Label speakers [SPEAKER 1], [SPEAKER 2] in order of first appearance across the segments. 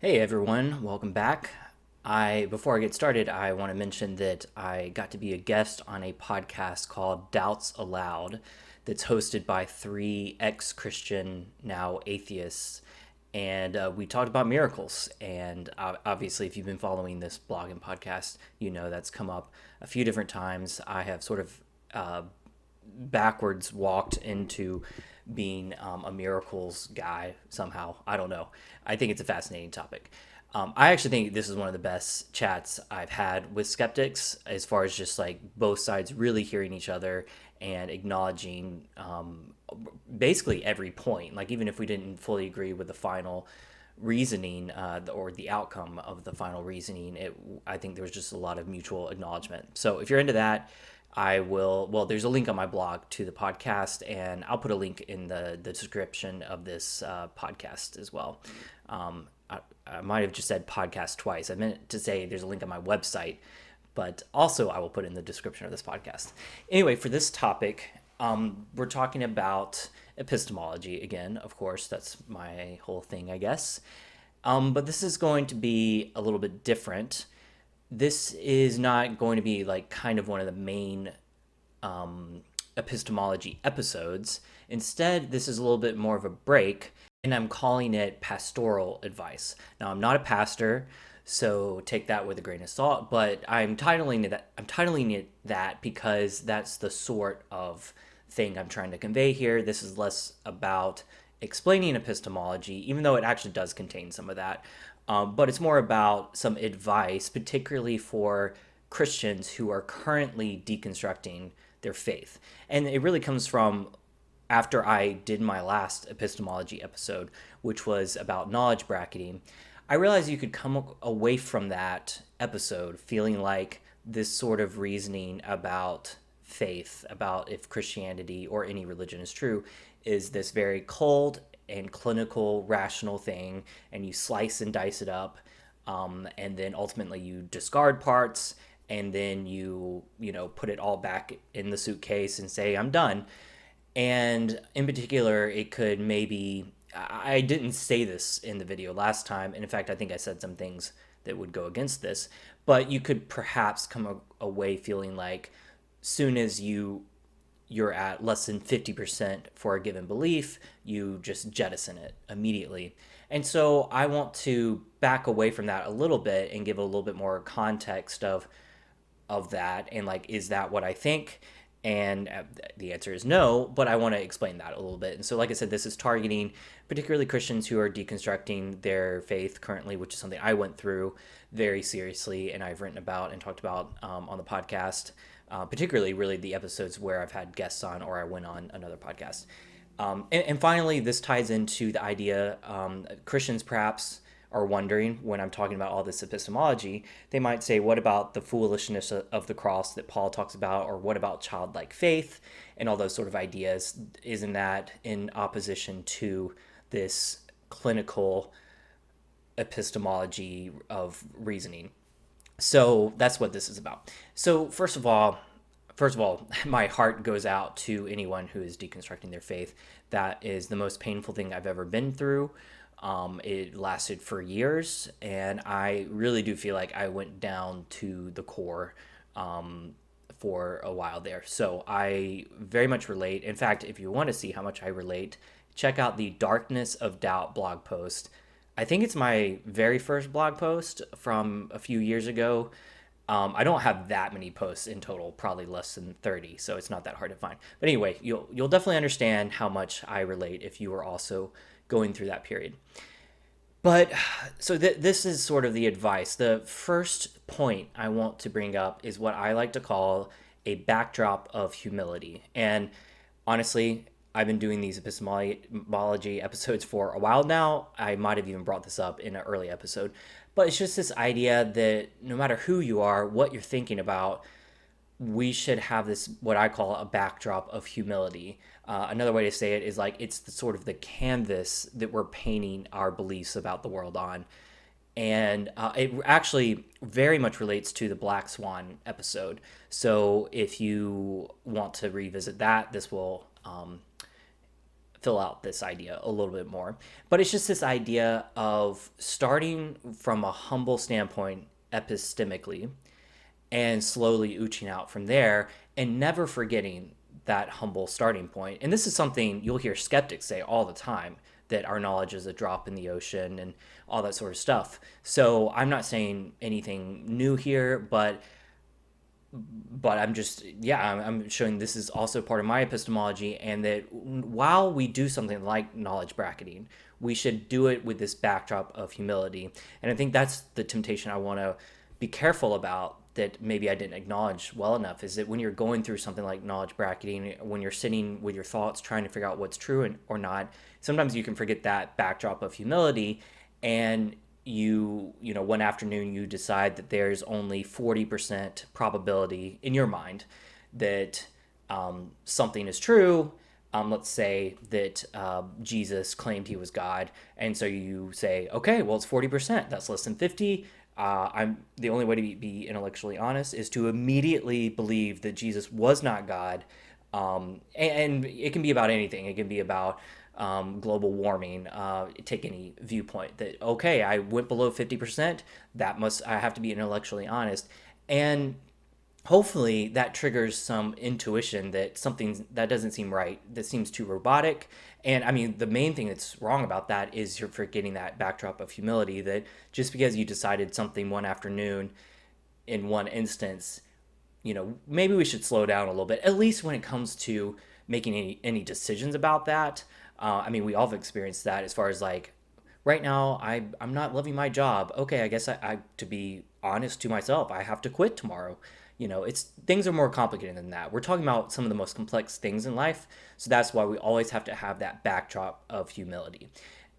[SPEAKER 1] Hey everyone, welcome back. Before I get started, I want to mention that I got to be a guest on a podcast called Doubts Aloud that's hosted by three ex-Christian, now atheists. And we talked about miracles. And obviously, if you've been following this blog and podcast, you know that's come up a few different times. I have sort of backwards walked into being a miracles guy somehow. I don't know. I think it's a fascinating topic. I actually think this is one of the best chats I've had with skeptics, as far as just like both sides really hearing each other and acknowledging basically every point. Like, even if we didn't fully agree with the final reasoning or the outcome of the final reasoning, I think there was just a lot of mutual acknowledgement. So if you're into that, I will. Well, there's a link on my blog to the podcast, and I'll put a link in the description of this podcast as well. I might have just said podcast twice. I meant to say there's a link on my website, but also I will put in the description of this podcast. Anyway, for this topic, we're talking about epistemology again. Of course, that's my whole thing, I guess. But this is going to be a little bit different. This is not going to be like kind of one of the main epistemology episodes. Instead, this is a little bit more of a break, and I'm calling it pastoral advice. Now, I'm not a pastor, so take that with a grain of salt, but I'm titling it that because that's the sort of thing I'm trying to convey here. This is less about explaining epistemology, even though it actually does contain some of that. But it's more about some advice, particularly for Christians who are currently deconstructing their faith. And it really comes from after I did my last epistemology episode, which was about knowledge bracketing. I realized you could come away from that episode feeling like this sort of reasoning about faith, about if Christianity or any religion is true, is this very cold and clinical, rational thing, and you slice and dice it up, and then ultimately you discard parts, and then you put it all back in the suitcase and say I'm done. And in particular, it could maybe, I didn't say this in the video last time, and in fact I think I said some things that would go against this, but you could perhaps come away feeling like soon as you're at less than 50% for a given belief, you just jettison it immediately. And so I want to back away from that a little bit and give a little bit more context of that, and like, is that what I think? And the answer is no, but I want to explain that a little bit. And so, like I said, this is targeting particularly Christians who are deconstructing their faith currently, which is something I went through very seriously and I've written about and talked about on the podcast, particularly really the episodes where I've had guests on or I went on another podcast. And finally, this ties into the idea Christians perhaps are wondering when I'm talking about all this epistemology. They might say, what about the foolishness of the cross that Paul talks about? Or what about childlike faith and all those sort of ideas? Isn't that in opposition to this clinical epistemology of reasoning? So that's what this is about. So first of all, my heart goes out to anyone who is deconstructing their faith. That is the most painful thing I've ever been through. It lasted for years, and I really do feel like I went down to the core for a while there. So I very much relate. In fact, if you want to see how much I relate, check out the Darkness of Doubt blog post. I think it's my very first blog post from a few years ago. I don't have that many posts in total, probably less than 30, so it's not that hard to find. But anyway, you'll definitely understand how much I relate if you are also going through that period. But so this is sort of the advice. The first point I want to bring up is what I like to call a backdrop of humility. And honestly, I've been doing these epistemology episodes for a while now. I might have even brought this up in an early episode. But it's just this idea that no matter who you are, what you're thinking about, we should have this, what I call a backdrop of humility. Another way to say it is like it's the sort of the canvas that we're painting our beliefs about the world on. And it actually very much relates to the Black Swan episode. So if you want to revisit that, this will fill out this idea a little bit more. But it's just this idea of starting from a humble standpoint epistemically and slowly ooching out from there and never forgetting that humble starting point. And this is something you'll hear skeptics say all the time, that our knowledge is a drop in the ocean and all that sort of stuff. So I'm not saying anything new here, but I'm just, yeah, I'm showing this is also part of my epistemology, and that while we do something like knowledge bracketing, we should do it with this backdrop of humility. And I think that's the temptation I want to be careful about, that maybe I didn't acknowledge well enough, is that when you're going through something like knowledge bracketing, when you're sitting with your thoughts trying to figure out what's true or not, sometimes you can forget that backdrop of humility, and one afternoon you decide that there's only 40% probability in your mind that something is true. Let's say that Jesus claimed he was God, and so you say, okay, well, it's 40%. That's less than 50. I'm the only way to be intellectually honest is to immediately believe that Jesus was not God. And it can be about anything. It can be about global warming. Take any viewpoint that, okay, I went below 50%. I have to be intellectually honest. And hopefully that triggers some intuition that something that doesn't seem right, that seems too robotic. And I mean, the main thing that's wrong about that is you're forgetting that backdrop of humility, that just because you decided something one afternoon in one instance, maybe we should slow down a little bit, at least when it comes to making any decisions about that. I mean, we all have experienced that, as far as like, right now, I'm not loving my job. Okay, I guess to be honest to myself, I have to quit tomorrow. Things are more complicated than that. We're talking about some of the most complex things in life. So that's why we always have to have that backdrop of humility.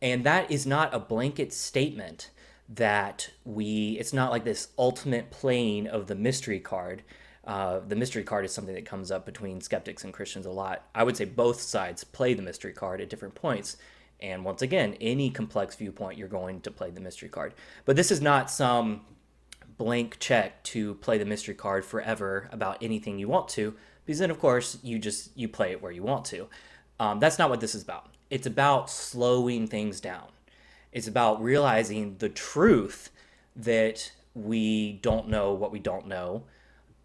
[SPEAKER 1] And that is not a blanket statement it's not like this ultimate playing of the mystery card. The mystery card is something that comes up between skeptics and Christians a lot. I would say both sides play the mystery card at different points. And once again, any complex viewpoint, you're going to play the mystery card. But this is not some blank check to play the mystery card forever about anything you want to, because then, of course, you play it where you want to. That's not what this is about. It's about slowing things down. It's about realizing the truth that we don't know what we don't know,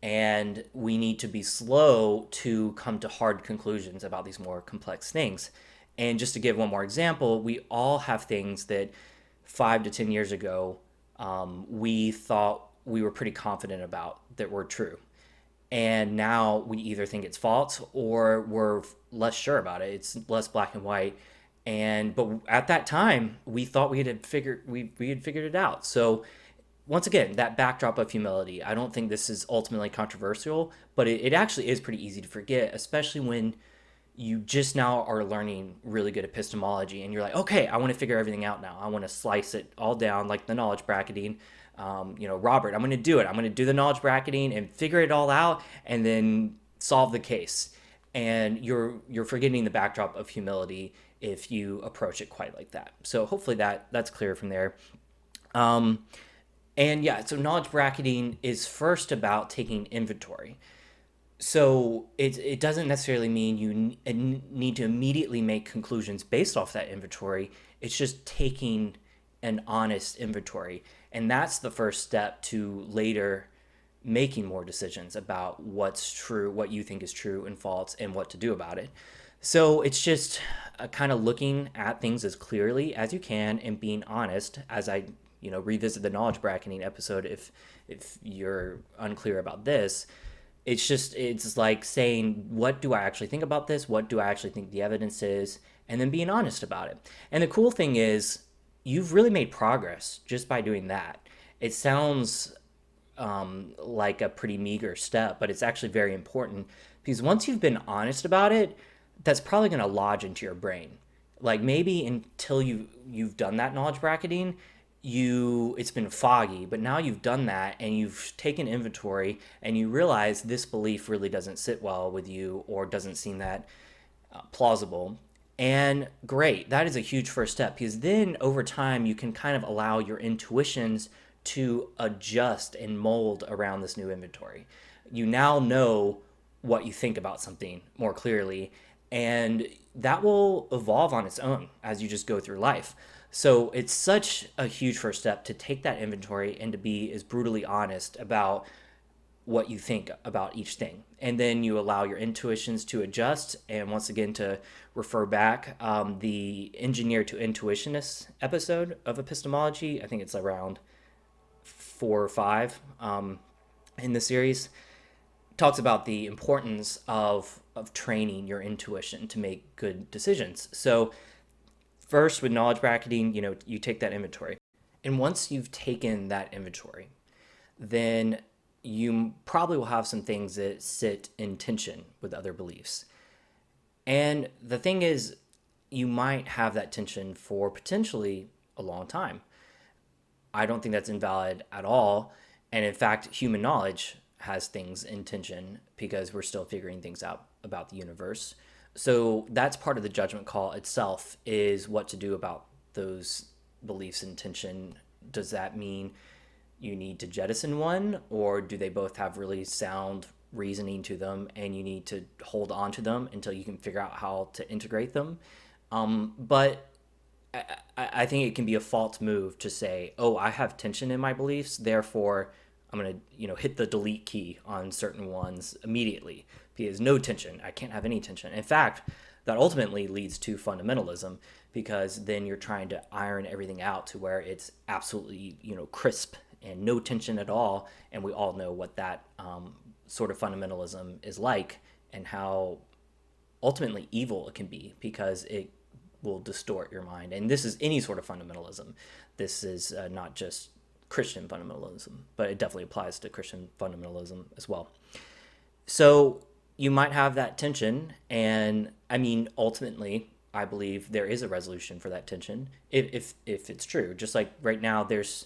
[SPEAKER 1] and we need to be slow to come to hard conclusions about these more complex things. And just to give one more example, we all have things that 5 to 10 years ago we thought we were pretty confident about that were true. And now we either think it's false or we're less sure about it. It's less black and white. But at that time, we thought we had figured it out. So once again, that backdrop of humility, I don't think this is ultimately controversial, but it actually is pretty easy to forget, especially when you just now are learning really good epistemology and you're like, okay, I want to figure everything out now. I want to slice it all down, like the knowledge bracketing. Robert, I'm going to do it. I'm going to do the knowledge bracketing and figure it all out and then solve the case. And you're forgetting the backdrop of humility if you approach it quite like that. So hopefully that's clear from there. So knowledge bracketing is first about taking inventory. So it doesn't necessarily mean you need to immediately make conclusions based off that inventory. It's just taking an honest inventory. And that's the first step to later making more decisions about what's true, what you think is true and false, and what to do about it. So it's just kind of looking at things as clearly as you can and being honest, as I revisit the knowledge bracketing episode if you're unclear about this. It's like saying, what do I actually think about this? What do I actually think the evidence is? And then being honest about it. And the cool thing is, you've really made progress just by doing that. It sounds like a pretty meager step, but it's actually very important, because once you've been honest about it, that's probably going to lodge into your brain. Like, maybe until you've done that knowledge bracketing, it's been foggy, but now you've done that and you've taken inventory and you realize this belief really doesn't sit well with you or doesn't seem that plausible. And great, that is a huge first step, because then over time you can kind of allow your intuitions to adjust and mold around this new inventory. You now know what you think about something more clearly, And that will evolve on its own as you just go through life. So it's such a huge first step to take that inventory and to be as brutally honest about what you think about each thing. And then you allow your intuitions to adjust. And once again, to refer back, the engineer to intuitionist episode of epistemology, I think it's around 4 or 5 in the series, talks about the importance of training your intuition to make good decisions. So first, with knowledge bracketing, you take that inventory. And once you've taken that inventory, then you probably will have some things that sit in tension with other beliefs. And the thing is, you might have that tension for potentially a long time. I don't think that's invalid at all. And in fact, human knowledge has things in tension because we're still figuring things out about the universe. So that's part of the judgment call itself, is what to do about those beliefs in tension. Does that mean you need to jettison one, or do they both have really sound reasoning to them and you need to hold on to them until you can figure out how to integrate them? But I think it can be a false move to say, oh, I have tension in my beliefs, therefore I'm going to, hit the delete key on certain ones immediately, because no tension, I can't have any tension. In fact, that ultimately leads to fundamentalism, because then you're trying to iron everything out to where it's absolutely, crisp and no tension at all. And we all know what that sort of fundamentalism is like, and how ultimately evil it can be, because it will distort your mind. And this is any sort of fundamentalism. This is not just Christian fundamentalism, but it definitely applies to Christian fundamentalism as well. So you might have that tension, and I mean, ultimately, I believe there is a resolution for that tension if it's true. Just like right now, there's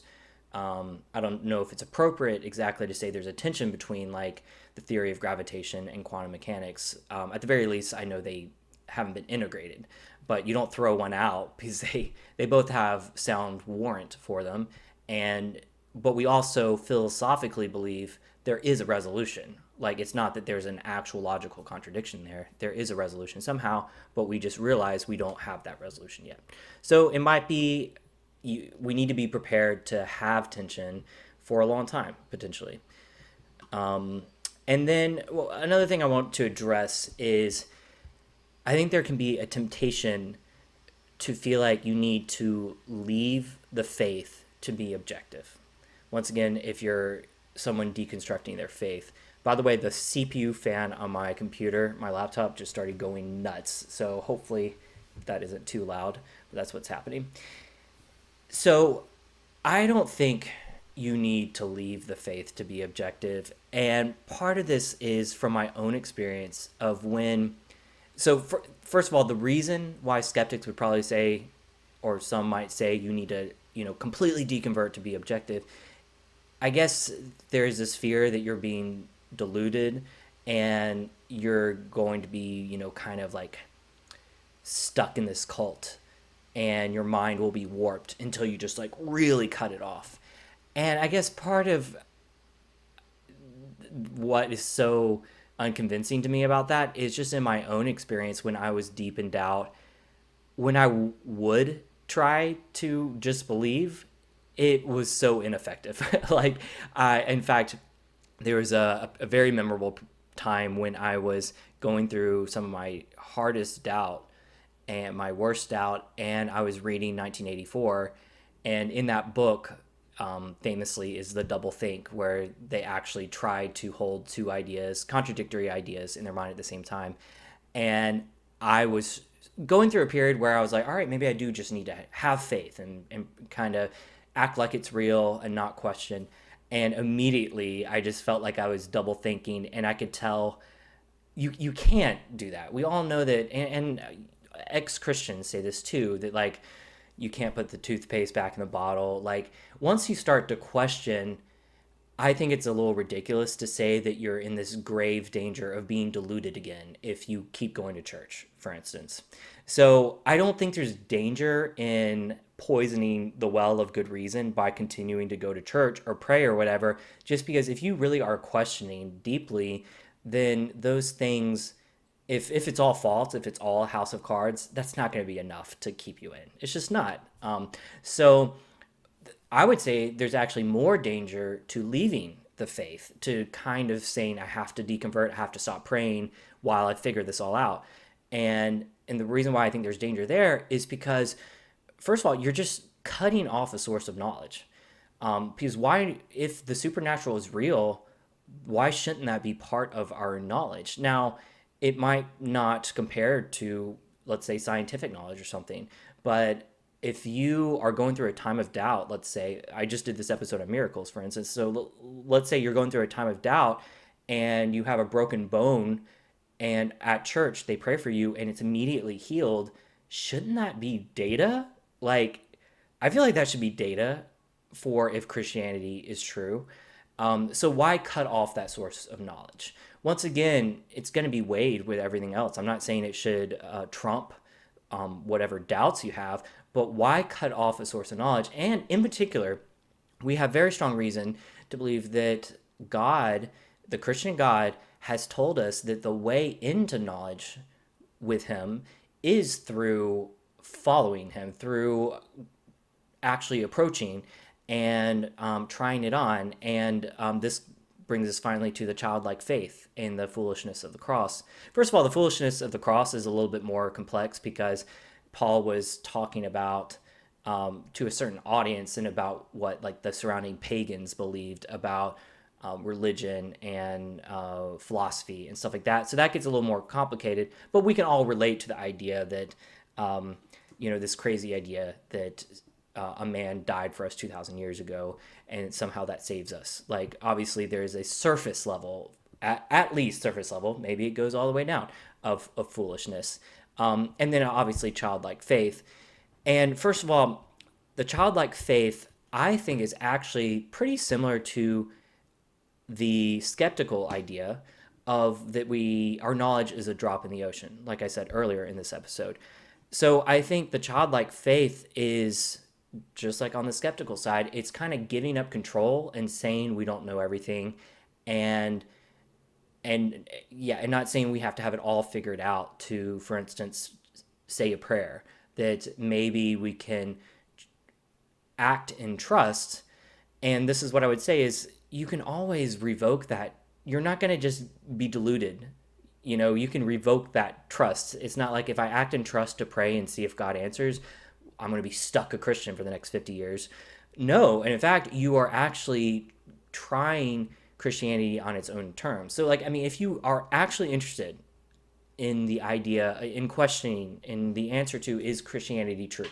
[SPEAKER 1] I don't know if it's appropriate exactly to say there's a tension between like the theory of gravitation and quantum mechanics. At the very least, I know they haven't been integrated, but you don't throw one out because they both have sound warrant for them. And but we also philosophically believe there is a resolution. Like, it's not that there's an actual logical contradiction there. There is a resolution somehow, but we just realize we don't have that resolution yet. So it might be we need to be prepared to have tension for a long time, potentially. And then, well, another thing I want to address is I think there can be a temptation to feel like you need to leave the faith to be objective. Once again, if you're someone deconstructing their faith. By the way, the CPU fan on my computer, my laptop, just started going nuts. So hopefully that isn't too loud, but that's what's happening. So I don't think you need to leave the faith to be objective. And part of this is from my own experience of when. So first of all, the reason why skeptics would probably say, or some might say, you need to, completely deconvert to be objective. I guess there's this fear that you're being deluded and you're going to be, kind of like stuck in this cult, and your mind will be warped until you just like really cut it off. And I guess part of what is so unconvincing to me about that is just in my own experience when I was deep in doubt, when I would try to just believe, it was so ineffective. Like, in fact, there was a very memorable time when I was going through some of my hardest doubt and my worst doubt, and I was reading 1984, and in that book, famously, is the double think, where they actually try to hold two ideas, contradictory ideas, in their mind at the same time. And I was going through a period where I was like, all right, maybe I do just need to have faith and kind of act like it's real and not question. And immediately I just felt like I was double thinking, and I could tell you can't do that. We all know that, and ex-Christians say this too, that like you can't put the toothpaste back in the bottle. Like, once you start to question, I think it's a little ridiculous to say that you're in this grave danger of being deluded again if you keep going to church, for instance. So I don't think there's danger in poisoning the well of good reason by continuing to go to church or pray or whatever, just because if you really are questioning deeply, then those things if it's all false, if it's all a house of cards, that's not going to be enough to keep you in. It's just not. So I would say there's actually more danger to leaving the faith, to kind of saying, I have to deconvert, I have to stop praying while I figure this all out. And the reason why I think there's danger there is because, first of all, you're just cutting off a source of knowledge. Because why, if the supernatural is real, why shouldn't that be part of our knowledge? Now, it might not compare to, let's say, scientific knowledge or something, but if you are going through a time of doubt, let's say, I just did this episode of miracles, for instance. So let's say you're going through a time of doubt and you have a broken bone, and at church they pray for you and it's immediately healed. Shouldn't that be data? Like, I feel like that should be data for if Christianity is true. So why cut off that source of knowledge? Once again, it's going to be weighed with everything else. I'm not saying it should trump whatever doubts you have, but why cut off a source of knowledge? And in particular, we have very strong reason to believe that God, the Christian God, has told us that the way into knowledge with Him is through following Him, through actually approaching and trying it on. And this brings us finally to the childlike faith and the foolishness of the cross. First of all, the foolishness of the cross is a little bit more complex because Paul was talking about to a certain audience and about what like the surrounding pagans believed about religion and philosophy and stuff like that. So that gets a little more complicated, but we can all relate to the idea that, this crazy idea that a man died for us 2,000 years ago and somehow that saves us. Like, obviously there is a surface level, at least surface level, maybe it goes all the way down, of foolishness. And then obviously childlike faith. And first of all, the childlike faith, I think, is actually pretty similar to the skeptical idea of that our knowledge is a drop in the ocean, like I said earlier in this episode. So I think the childlike faith is just like on the skeptical side, it's kind of giving up control and saying we don't know everything, and and not saying we have to have it all figured out to, for instance, say a prayer. That maybe we can act in trust. And this is what I would say is you can always revoke that. You're not going to just be deluded. You can revoke that trust. It's not like if I act in trust to pray and see if God answers, I'm going to be stuck a Christian for the next 50 years. No. And in fact, you are actually trying Christianity on its own terms. So, if you are actually interested in the idea, in questioning, in the answer to, is Christianity true?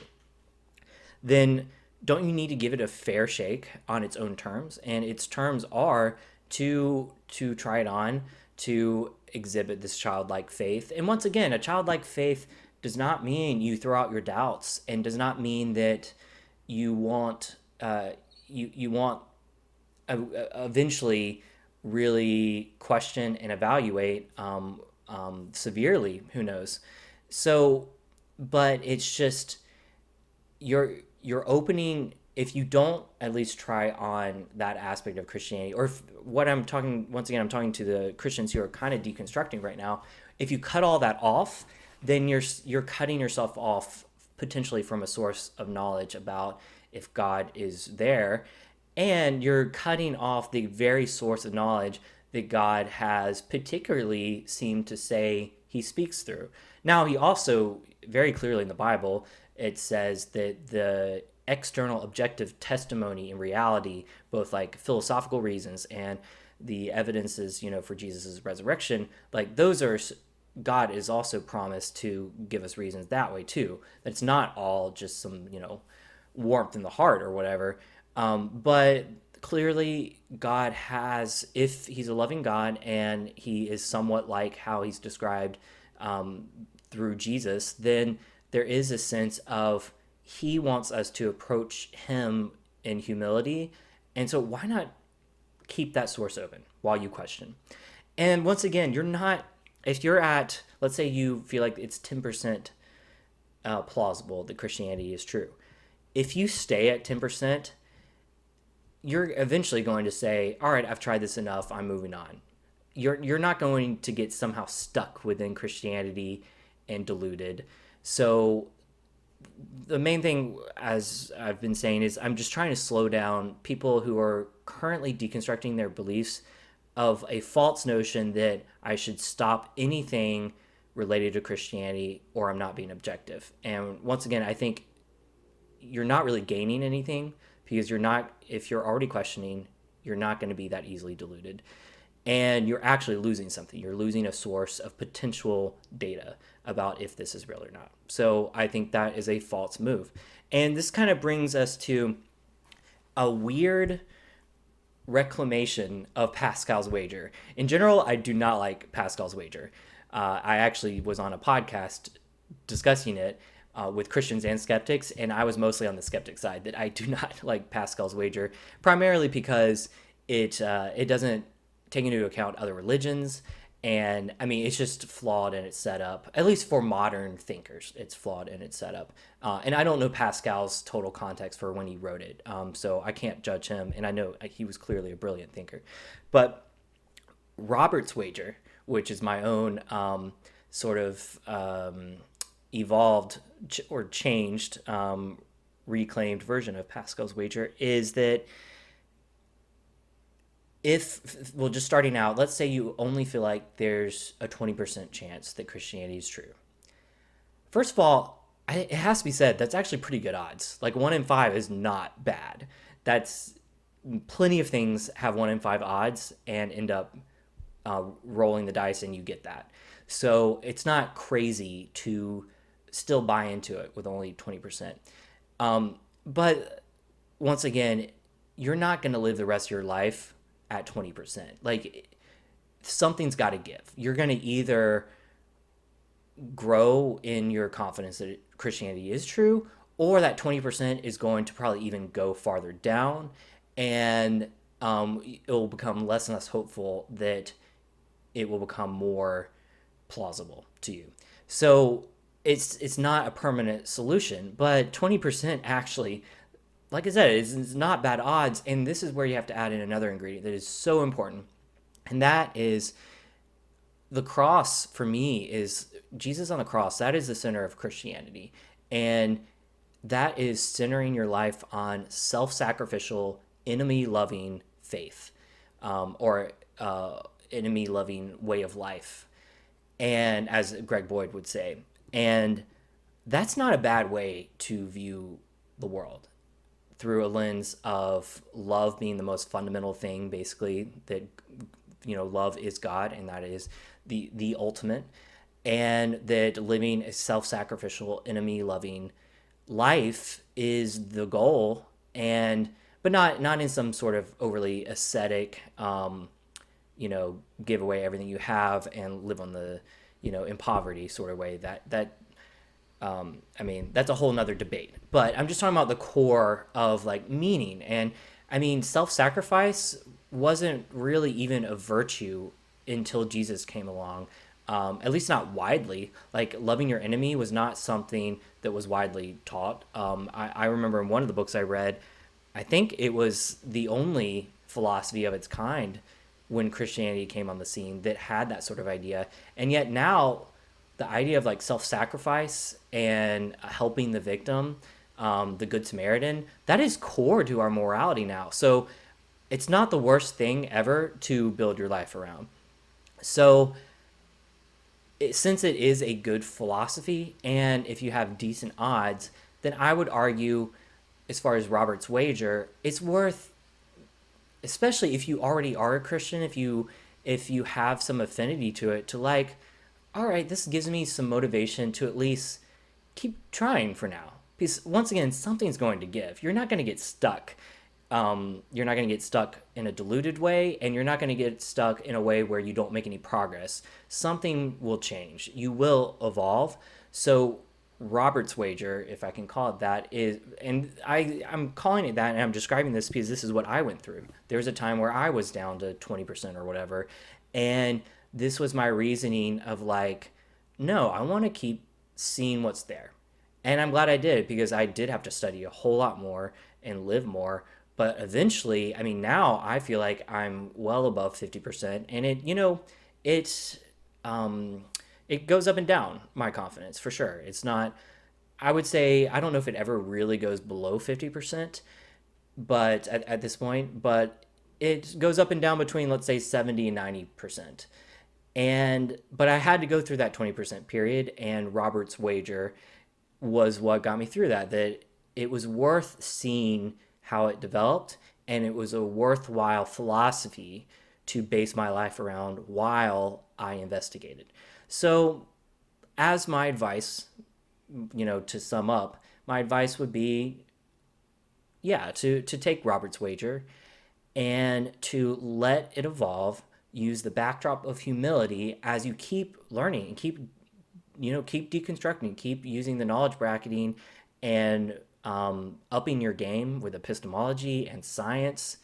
[SPEAKER 1] Then don't you need to give it a fair shake on its own terms? And its terms are to try it on, to exhibit this childlike faith. And once again, a childlike faith does not mean you throw out your doubts, and does not mean that you want you want eventually really question and evaluate severely. Who knows? So, but it's just you're opening, if you don't at least try on that aspect of Christianity, or what I'm talking, once again, I'm talking to the Christians who are kind of deconstructing right now. If you cut all that off, then you're cutting yourself off potentially from a source of knowledge about if God is there, and you're cutting off the very source of knowledge that God has particularly seemed to say He speaks through. Now, He also very clearly in the Bible, it says that the external objective testimony in reality, both like philosophical reasons and the evidences, for Jesus's resurrection, like those are, God is also promised to give us reasons that way too. That it's not all just some, warmth in the heart or whatever. But clearly God has, if He's a loving God and He is somewhat like how He's described through Jesus, then there is a sense of He wants us to approach Him in humility. And so why not keep that source open while you question? And once again, if you're at, let's say you feel like it's 10% plausible that Christianity is true. If you stay at 10%, you're eventually going to say, all right, I've tried this enough, I'm moving on. you're not going to get somehow stuck within Christianity and deluded. So the main thing, as I've been saying, is I'm just trying to slow down people who are currently deconstructing their beliefs of a false notion that I should stop anything related to Christianity or I'm not being objective. And once again, I think you're not really gaining anything because if you're already questioning, you're not going to be that easily deluded. And you're actually losing something. You're losing a source of potential data about if this is real or not. So I think that is a false move. And this kind of brings us to a weird reclamation of Pascal's wager. In general, I do not like Pascal's wager. I actually was on a podcast discussing it with Christians and skeptics, and I was mostly on the skeptic side that I do not like Pascal's wager, primarily because it doesn't take into account other religions, and I mean it's just flawed in its setup. At least for modern thinkers, it's flawed in its setup. And I don't know Pascal's total context for when he wrote it, so I can't judge him. And I know he was clearly a brilliant thinker, but Robert's wager, which is my own sort of evolved or changed, reclaimed version of Pascal's wager, is that well, just starting out, let's say you only feel like there's a 20% chance that Christianity is true. First of all, it has to be said, that's actually pretty good odds. Like 1 in 5 is not bad. That's plenty of things have 1 in 5 odds and end up rolling the dice and you get that. So it's not crazy to still buy into it with only 20%. But once again, you're not going to live the rest of your life at 20%. Like, something's got to give. You're going to either grow in your confidence that Christianity is true, or that 20% is going to probably even go farther down, and it will become less and less hopeful that it will become more plausible to you. So it's not a permanent solution, but 20% actually, like I said, is not bad odds. And this is where you have to add in another ingredient that is so important. And that is the cross. For me, is Jesus on the cross. That is the center of Christianity. And that is centering your life on self-sacrificial, enemy-loving faith, or enemy-loving way of life. And as Greg Boyd would say, and that's not a bad way to view the world, through a lens of love being the most fundamental thing, basically, that, love is God, and that is the ultimate, and that living a self-sacrificial, enemy-loving life is the goal, but not in some sort of overly ascetic, give away everything you have and live on the, in poverty sort of way. I mean, that's a whole nother debate, but I'm just talking about the core of like meaning. And I mean, self-sacrifice wasn't really even a virtue until Jesus came along. At least not widely. Like, loving your enemy was not something that was widely taught. I remember in one of the books I read, I think it was the only philosophy of its kind when Christianity came on the scene that had that sort of idea. And yet now, the idea of like self-sacrifice and helping the victim, the Good Samaritan, that is core to our morality now. So it's not the worst thing ever to build your life around. So since it is a good philosophy, and if you have decent odds, then I would argue, as far as Robert's wager, it's worth, especially if you already are a Christian, if you have some affinity to it, to like, all right, this gives me some motivation to at least keep trying for now. Because once again, something's going to give. You're not going to get stuck. You're not going to get stuck in a deluded way, and you're not going to get stuck in a way where you don't make any progress. Something will change. You will evolve. So Robert's wager, if I can call it that, is, and I'm calling it that, and I'm describing this because this is what I went through. There was a time where I was down to 20% or whatever, and this was my reasoning of like, no, I want to keep seeing what's there. And I'm glad I did, because I did have to study a whole lot more and live more. But eventually, I mean, now I feel like I'm well above 50%. And it's, um, it goes up and down, my confidence, for sure. It's not, I would say, I don't know if it ever really goes below 50%, but at this point, but it goes up and down between, let's say, 70 and 90%. But I had to go through that 20% period, and Robert's wager was what got me through that it was worth seeing how it developed, and it was a worthwhile philosophy to base my life around while I investigated. So, as my advice, to sum up, my advice would be, yeah, to take Robert's wager and to let it evolve. Use the backdrop of humility as you keep learning and keep deconstructing, keep using the knowledge bracketing, and upping your game with epistemology and science,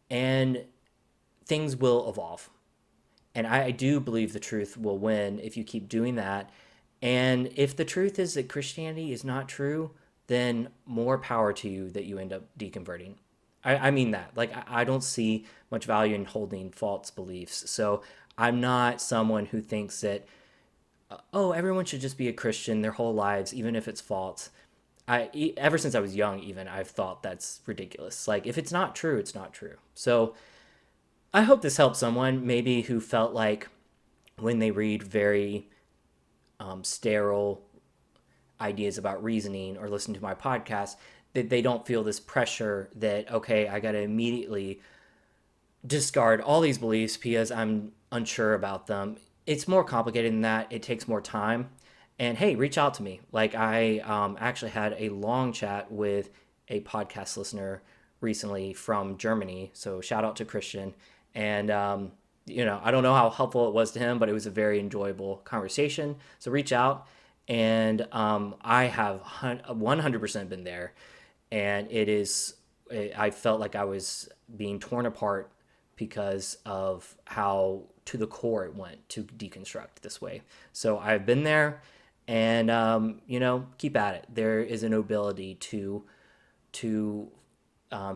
[SPEAKER 1] and things will evolve. And I do believe the truth will win if you keep doing that. And if the truth is that Christianity is not true, then more power to you that you end up deconverting. I mean that. Like, I don't see much value in holding false beliefs. So I'm not someone who thinks that, oh, everyone should just be a Christian their whole lives, even if it's false. Ever since I was young, even I've thought that's ridiculous. Like, if it's not true, it's not true. So I hope this helps someone maybe who felt like when they read very sterile ideas about reasoning or listen to my podcast, that they don't feel this pressure that, okay, I got to immediately discard all these beliefs because I'm unsure about them. It's more complicated than that. It takes more time. And hey, reach out to me. Like, I actually had a long chat with a podcast listener recently from Germany. So shout out to Christian. And, I don't know how helpful it was to him, but it was a very enjoyable conversation. So reach out. And I have 100% been there. And I felt like I was being torn apart because of how to the core it went to deconstruct this way. So I've been there, and keep at it. There is a nobility to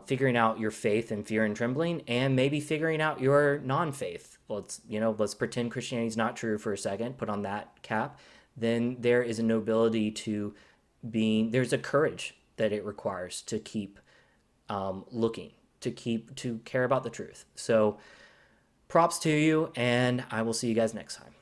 [SPEAKER 1] figuring out your faith and fear and trembling, and maybe figuring out your non-faith. Let's pretend Christianity is not true for a second. Put on that cap. Then there is a nobility to being. There's a courage that it requires to keep looking, to care about the truth. So props to you, and I will see you guys next time.